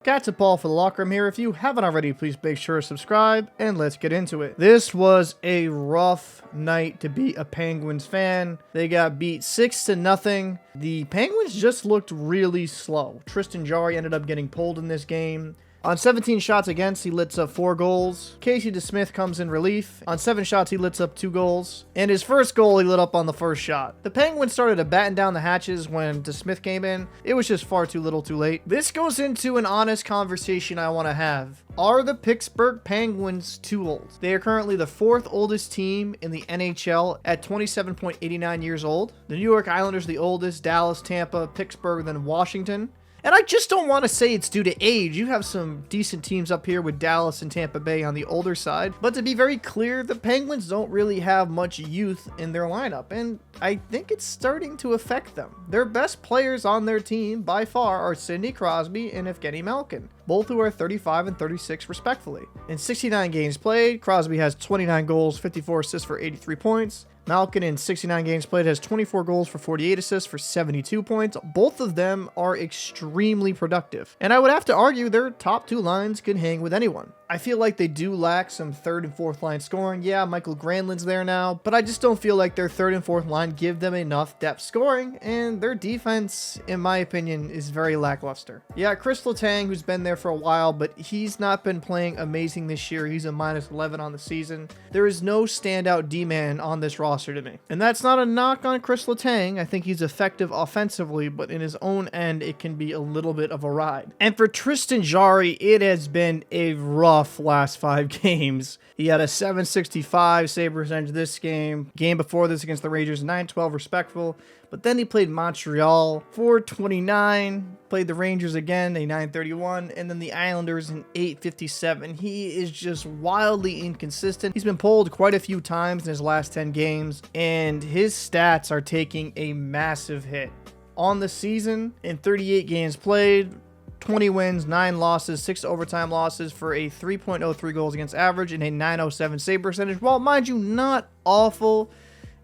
Captain Paul for the Locker Room here. If you haven't already, please make sure to subscribe, and let's get into it. This was a rough night to be a Penguins fan. They got beat 6-0. The Penguins just looked really slow. Tristan Jarry ended up getting pulled in this game. On 17 shots against, he lets up 4 goals. Casey DeSmith comes in relief. On 7 shots, he lets up 2 goals. And his first goal, he lit up on the first shot. The Penguins started to batten down the hatches when DeSmith came in. It was just far too little too late. This goes into an honest conversation I want to have. Are the Pittsburgh Penguins too old? They are currently the 4th oldest team in the NHL at 27.89 years old. The New York Islanders the oldest, Dallas, Tampa, Pittsburgh, then Washington. And I just don't want to say it's due to age. You have some decent teams up here with Dallas and Tampa Bay on the older side. But to be very clear, the Penguins don't really have much youth in their lineup. And I think it's starting to affect them. Their best players on their team by far are Sidney Crosby and Evgeny Malkin, both who are 35 and 36 respectively. In 69 games played, Crosby has 29 goals, 54 assists for 83 points. Malkin in 69 games played has 24 goals for 48 assists for 72 points. Both of them are extremely productive. And I would have to argue their top 2 lines can hang with anyone. I feel like they do lack some 3rd and 4th line scoring. Yeah, Michael Granlund's there now, but I just don't feel like their 3rd and 4th line give them enough depth scoring, and their defense, in my opinion, is very lackluster. Yeah, Chris Letang, who's been there for a while, but he's not been playing amazing this year. He's a -11 on the season. There is no standout D-man on this roster to me. And that's not a knock on Chris Letang. I think he's effective offensively, but in his own end, it can be a little bit of a ride. And for Tristan Jarry, it has been a rough last 5 games. He had a .765 save percentage this game. Game before this against the Rangers, .912 respectful. But then he played Montreal, .429. Played the Rangers again, a .931. And then the Islanders, an .857. He is just wildly inconsistent. He's been pulled quite a few times in his last 10 games. And his stats are taking a massive hit. On the season, in 38 games played, 20 wins, 9 losses, 6 overtime losses for a 3.03 goals against average and a .907 save percentage. While, mind you, not awful,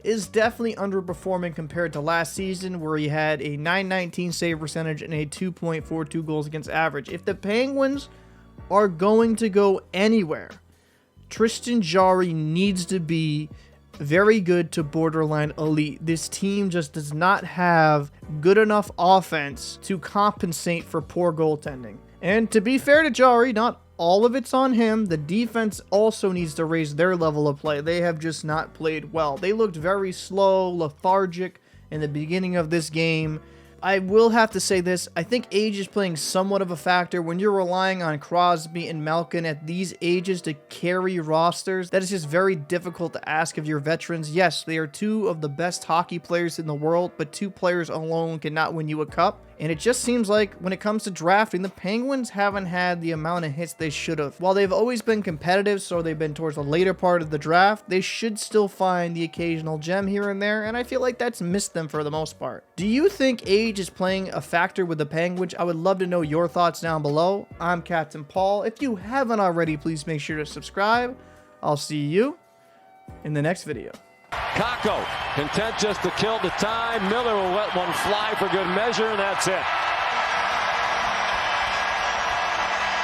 is definitely underperforming compared to last season where he had a .919 save percentage and a 2.42 goals against average. If the Penguins are going to go anywhere, Tristan Jarry needs to be very good to borderline elite. This team just does not have good enough offense to compensate for poor goaltending. And to be fair to Jarry, not all of it's on him. The defense also needs to raise their level of play. They have just not played well. They looked very slow, lethargic in the beginning of this game. I will have to say this, I think age is playing somewhat of a factor when you're relying on Crosby and Malkin at these ages to carry rosters. That is just very difficult to ask of your veterans. Yes, they are 2 of the best hockey players in the world, but 2 players alone cannot win you a cup. And it just seems like when it comes to drafting, the Penguins haven't had the amount of hits they should have. While they've always been competitive, so they've been towards the later part of the draft, they should still find the occasional gem here and there, and I feel like that's missed them for the most part. Do you think age is playing a factor with the Penguins? I would love to know your thoughts down below. I'm Captain Paul. If you haven't already, please make sure to subscribe. I'll see you in the next video. Kakko, content just to kill the time. Miller will let one fly for good measure, and that's it.